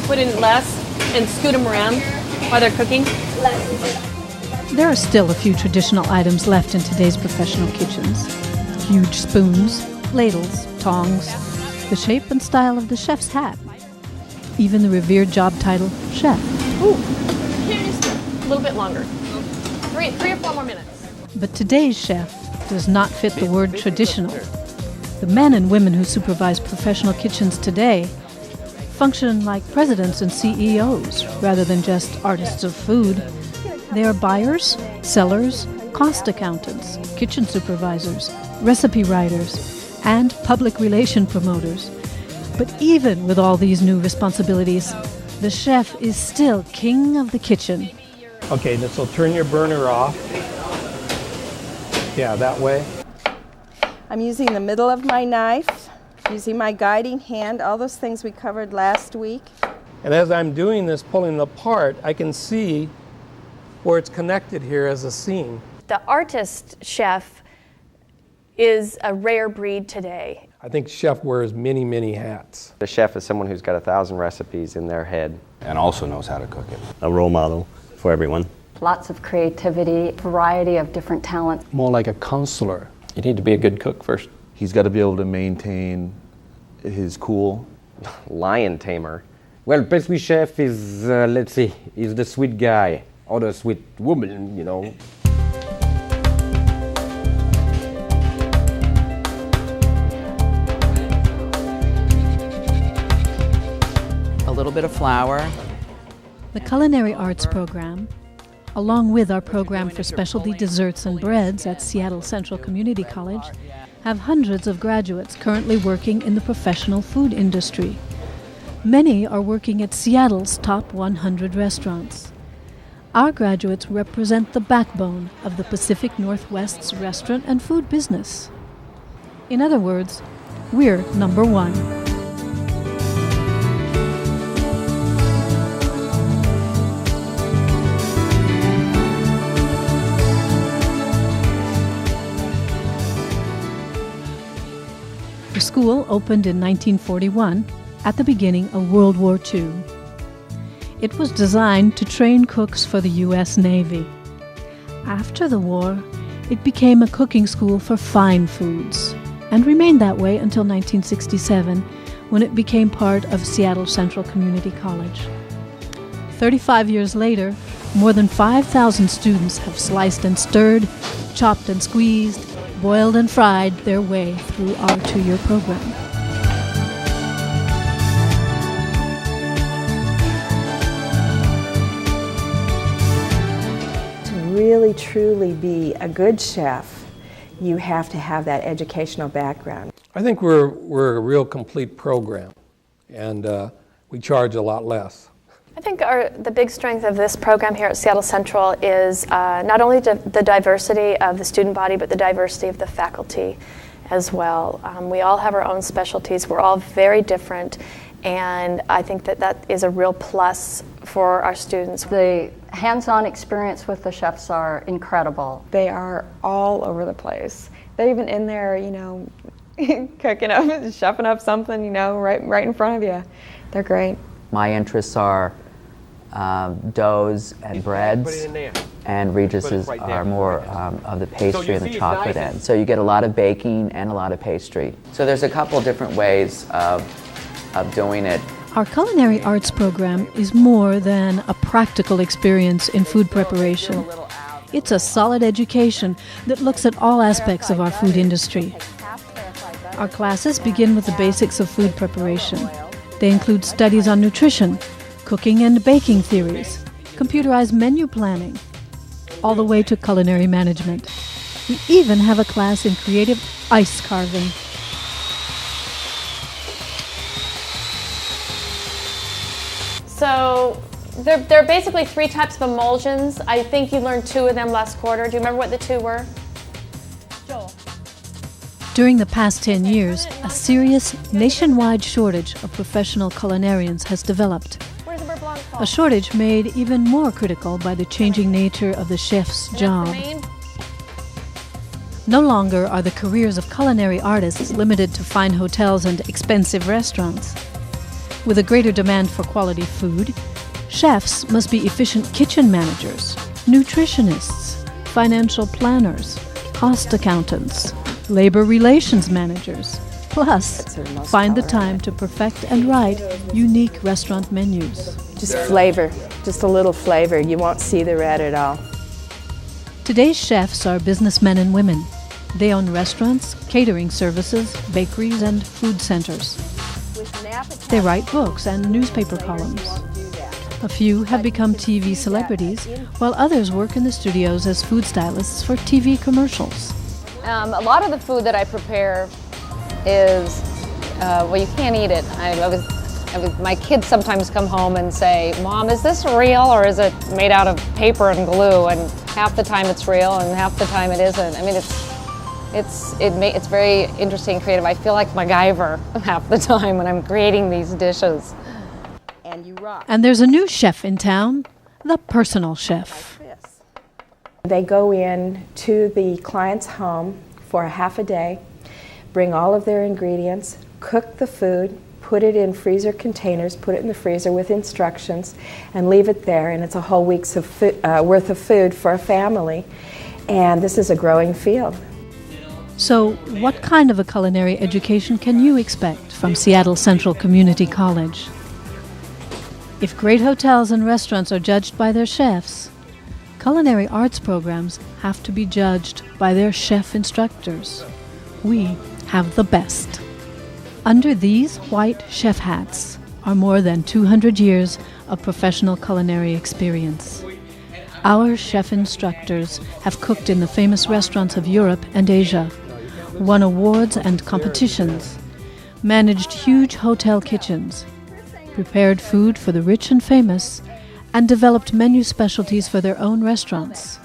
Put in less and scoot them around while they're cooking. There are still a few traditional items left in today's professional kitchens. Huge spoons, ladles, tongs, the shape and style of the chef's hat, even the revered job title, chef. Ooh, a little bit longer. Three or four more minutes. But today's chef does not fit the word traditional. The men and women who supervise professional kitchens today function like presidents and CEOs rather than just artists of food. They are buyers, sellers, cost accountants, kitchen supervisors, recipe writers, and public relation promoters. But even with all these new responsibilities, the chef is still king of the kitchen. Okay, so turn your burner off. Yeah, that way. I'm using the middle of my knife, using my guiding hand, all those things we covered last week. And as I'm doing this, pulling it apart, I can see where it's connected here as a seam. The artist chef is a rare breed today. I think chef wears many, many hats. The chef is someone who's got 1,000 recipes in their head. And also knows how to cook it. A role model for everyone. Lots of creativity, variety of different talents. More like a counselor. You need to be a good cook first. He's got to be able to maintain his cool. Lion tamer. Well, pastry chef is, let's see, is the sweet guy, or the sweet woman, you know. A little bit of flour. The Culinary Arts program, along with our program for specialty desserts and breads at Seattle Central Community College, have hundreds of graduates currently working in the professional food industry. Many are working at Seattle's top 100 restaurants. Our graduates represent the backbone of the Pacific Northwest's restaurant and food business. In other words, we're number one. The school opened in 1941, at the beginning of World War II. It was designed to train cooks for the U.S. Navy. After the war, it became a cooking school for fine foods, and remained that way until 1967, when it became part of Seattle Central Community College. 35 years later, more than 5,000 students have sliced and stirred, chopped and squeezed, boiled and fried their way through our 2-year program. To really, truly be a good chef, you have to have that educational background. I think we're a real complete program, and we charge a lot less. I think the big strength of this program here at Seattle Central is not only the diversity of the student body, but the diversity of the faculty as well. We all have our own specialties. We're all very different, and I think that is a real plus for our students. The hands-on experience with the chefs are incredible. They are all over the place. They're even in there, you know, cooking up, chefing up something, you know, right in front of you. They're great. My interests are doughs and breads, and Regis's are more of the pastry and the chocolate end. So you get a lot of baking and a lot of pastry. So there's a couple different ways of doing it. Our Culinary Arts program is more than a practical experience in food preparation. It's a solid education that looks at all aspects of our food industry. Our classes begin with the basics of food preparation. They include studies on nutrition, cooking and baking theories, computerized menu planning, all the way to culinary management. We even have a class in creative ice carving. So there are basically 3 types of emulsions. I think you learned 2 of them last quarter. Do you remember what the 2 were? During the past 10 years, a serious nationwide shortage of professional culinarians has developed. A shortage made even more critical by the changing nature of the chef's job. No longer are the careers of culinary artists limited to fine hotels and expensive restaurants. With a greater demand for quality food, chefs must be efficient kitchen managers, nutritionists, financial planners, cost accountants, labor relations managers, plus find the time to perfect and write unique restaurant menus. Just flavor, just a little flavor. You won't see the red at all. Today's chefs are businessmen and women. They own restaurants, catering services, bakeries, and food centers. They write books and newspaper columns. A few have become TV celebrities, while others work in the studios as food stylists for TV commercials. A lot of the food that I prepare is, well, you can't eat it. My kids sometimes come home and say, "Mom, is this real or is it made out of paper and glue?" And half the time it's real and half the time it isn't. I mean, it's very interesting and creative. I feel like MacGyver half the time when I'm creating these dishes. And you rock. And there's a new chef in town, the personal chef. They go in to the client's home for a half a day, bring all of their ingredients, cook the food, put it in freezer containers, put it in the freezer with instructions, and leave it there. And it's a whole week's worth of food for a family. And this is a growing field. So, what kind of a culinary education can you expect from Seattle Central Community College? If great hotels and restaurants are judged by their chefs, culinary arts programs have to be judged by their chef instructors. We have the best. Under these white chef hats are more than 200 years of professional culinary experience. Our chef instructors have cooked in the famous restaurants of Europe and Asia, won awards and competitions, managed huge hotel kitchens, prepared food for the rich and famous, and developed menu specialties for their own restaurants.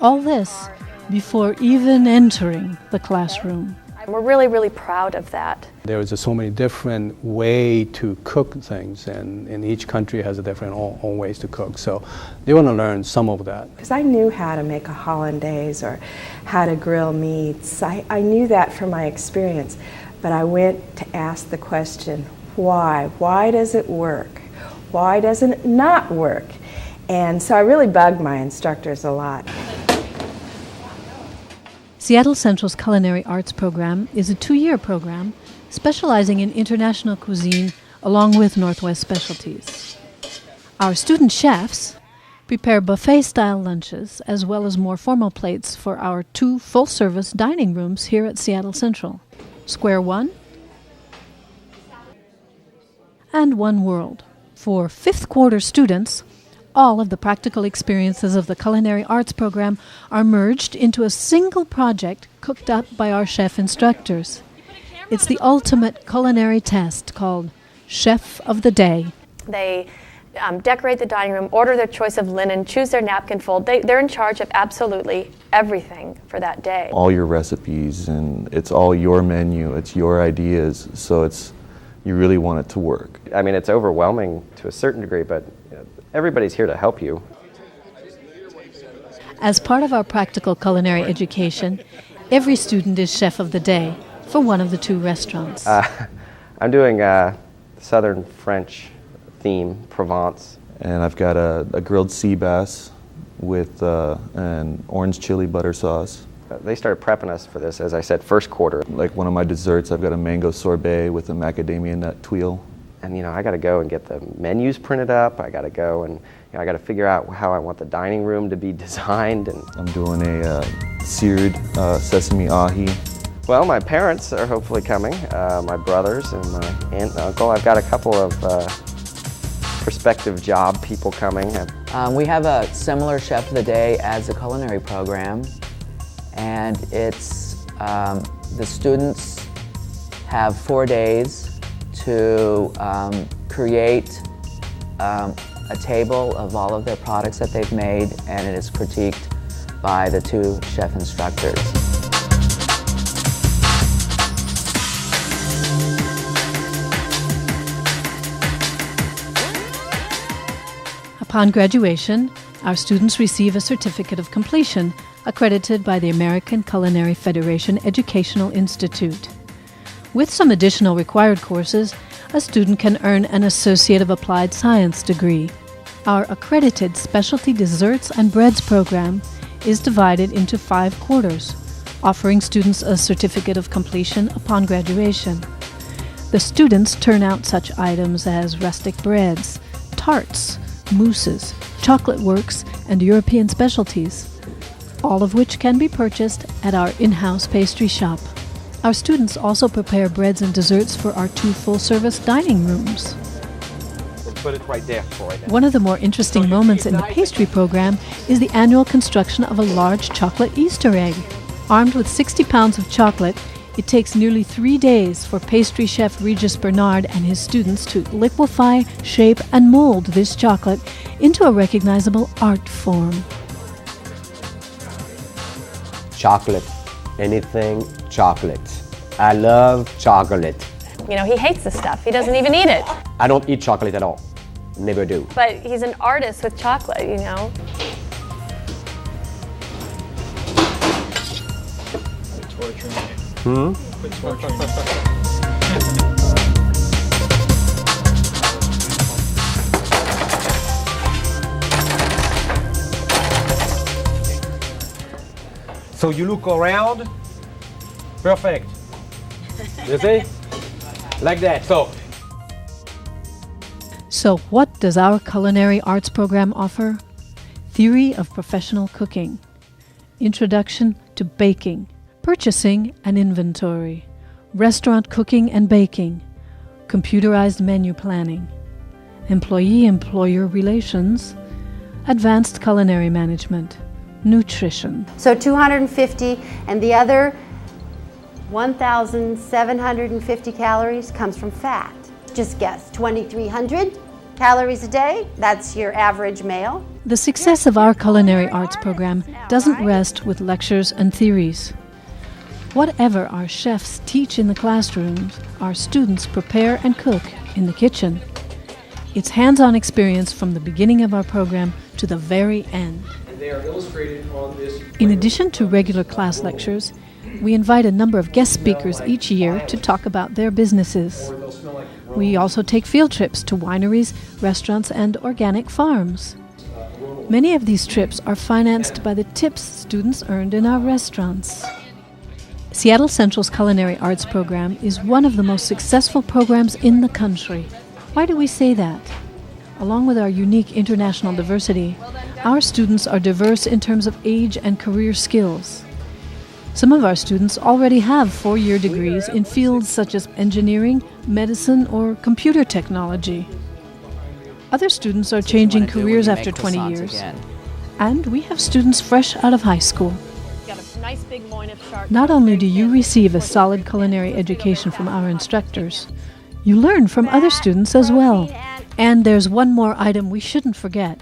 All this before even entering the classroom. We're really, really proud of that. There is so many different ways to cook things, and each country has a different own ways to cook. So they want to learn some of that. Because I knew how to make a hollandaise or how to grill meats. I knew that from my experience, but I went to ask the question, why? Why does it work? Why doesn't it not work? And so I really bugged my instructors a lot. Seattle Central's Culinary Arts program is a 2-year program specializing in international cuisine along with Northwest specialties. Our student chefs prepare buffet-style lunches as well as more formal plates for our 2 full-service dining rooms here at Seattle Central, Square One and One World. For 5th quarter students, all of the practical experiences of the Culinary Arts program are merged into a single project cooked up by our chef instructors. It's the ultimate culinary test called Chef of the Day. They decorate the dining room, order their choice of linen, choose their napkin fold. They're in charge of absolutely everything for that day. All your recipes, and it's all your menu, it's your ideas, so you really want it to work. I mean, it's overwhelming to a certain degree, but everybody's here to help you. As part of our practical culinary education, every student is chef of the day for one of the 2 restaurants. I'm doing Southern French theme, Provence. And I've got a grilled sea bass with an orange chili butter sauce. They started prepping us for this, as I said, 1st quarter. Like one of my desserts, I've got a mango sorbet with a macadamia nut tuile. And I got to go and get the menus printed up. I got to go and I got to figure out how I want the dining room to be designed. And I'm doing a seared sesame ahi. well, my parents are hopefully coming, my brothers and my aunt and uncle. I've got a couple of prospective job people coming. We have a similar Chef of the Day as the culinary program, and it's the students have 4 days to create a table of all of their products that they've made, and it is critiqued by the 2 chef instructors. Upon graduation, our students receive a certificate of completion accredited by the American Culinary Federation Educational Institute. With some additional required courses, a student can earn an Associate of Applied Science degree. Our accredited Specialty Desserts and Breads program is divided into 5 quarters, offering students a certificate of completion upon graduation. The students turn out such items as rustic breads, tarts, mousses, chocolate works, and European specialties, all of which can be purchased at our in-house pastry shop. Our students also prepare breads and desserts for our 2 full-service dining rooms. We'll put it right there for right now. One of the more interesting moments in the pastry program is the annual construction of a large chocolate Easter egg. Armed with 60 pounds of chocolate, it takes nearly 3 days for pastry chef Regis Bernard and his students to liquefy, shape, and mold this chocolate into a recognizable art form. Chocolate. Anything chocolate. I love chocolate. You know, he hates this stuff. He doesn't even eat it. I don't eat chocolate at all. Never do. But he's an artist with chocolate, you know. Hmm? So you look around, perfect. You see? Like that. So what does our culinary arts program offer? Theory of professional cooking, introduction to baking, purchasing and inventory, restaurant cooking and baking, computerized menu planning, employee-employer relations, advanced culinary management, nutrition. So 250, and the other 1,750 calories comes from fat. Just guess, 2,300 calories a day? That's your average male. The success of our culinary arts program doesn't rest with lectures and theories. Whatever our chefs teach in the classrooms, our students prepare and cook in the kitchen. It's hands-on experience from the beginning of our program to the very end. They are illustrated on this. In addition to regular class lectures, we invite a number of guest speakers each year to talk about their businesses. We also take field trips to wineries, restaurants, and organic farms. Many of these trips are financed by the tips students earned in our restaurants. Seattle Central's Culinary Arts program is one of the most successful programs in the country. Why do we say that? Along with our unique international diversity, our students are diverse in terms of age and career skills. Some of our students already have 4-year degrees in fields such as engineering, medicine, or computer technology. Other students are changing careers after 20 years. And we have students fresh out of high school. Not only do you receive a solid culinary education from our instructors, you learn from other students as well. And there's one more item we shouldn't forget.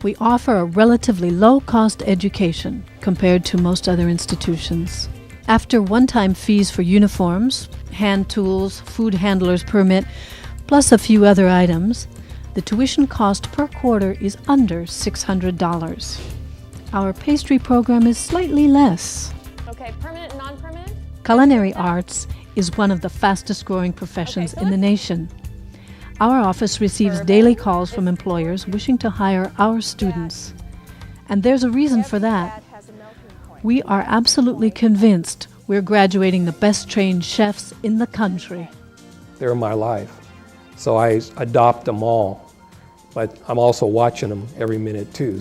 We offer a relatively low-cost education compared to most other institutions. After one-time fees for uniforms, hand tools, food handler's permit, plus a few other items, the tuition cost per quarter is under $600. Our pastry program is slightly less. Okay, permanent and non-permanent? Culinary arts is one of the fastest-growing professions in the nation. Our office receives daily calls from employers wishing to hire our students. And there's a reason for that. We are absolutely convinced we're graduating the best trained chefs in the country. They're my life, so I adopt them all. but I'm also watching them every minute too.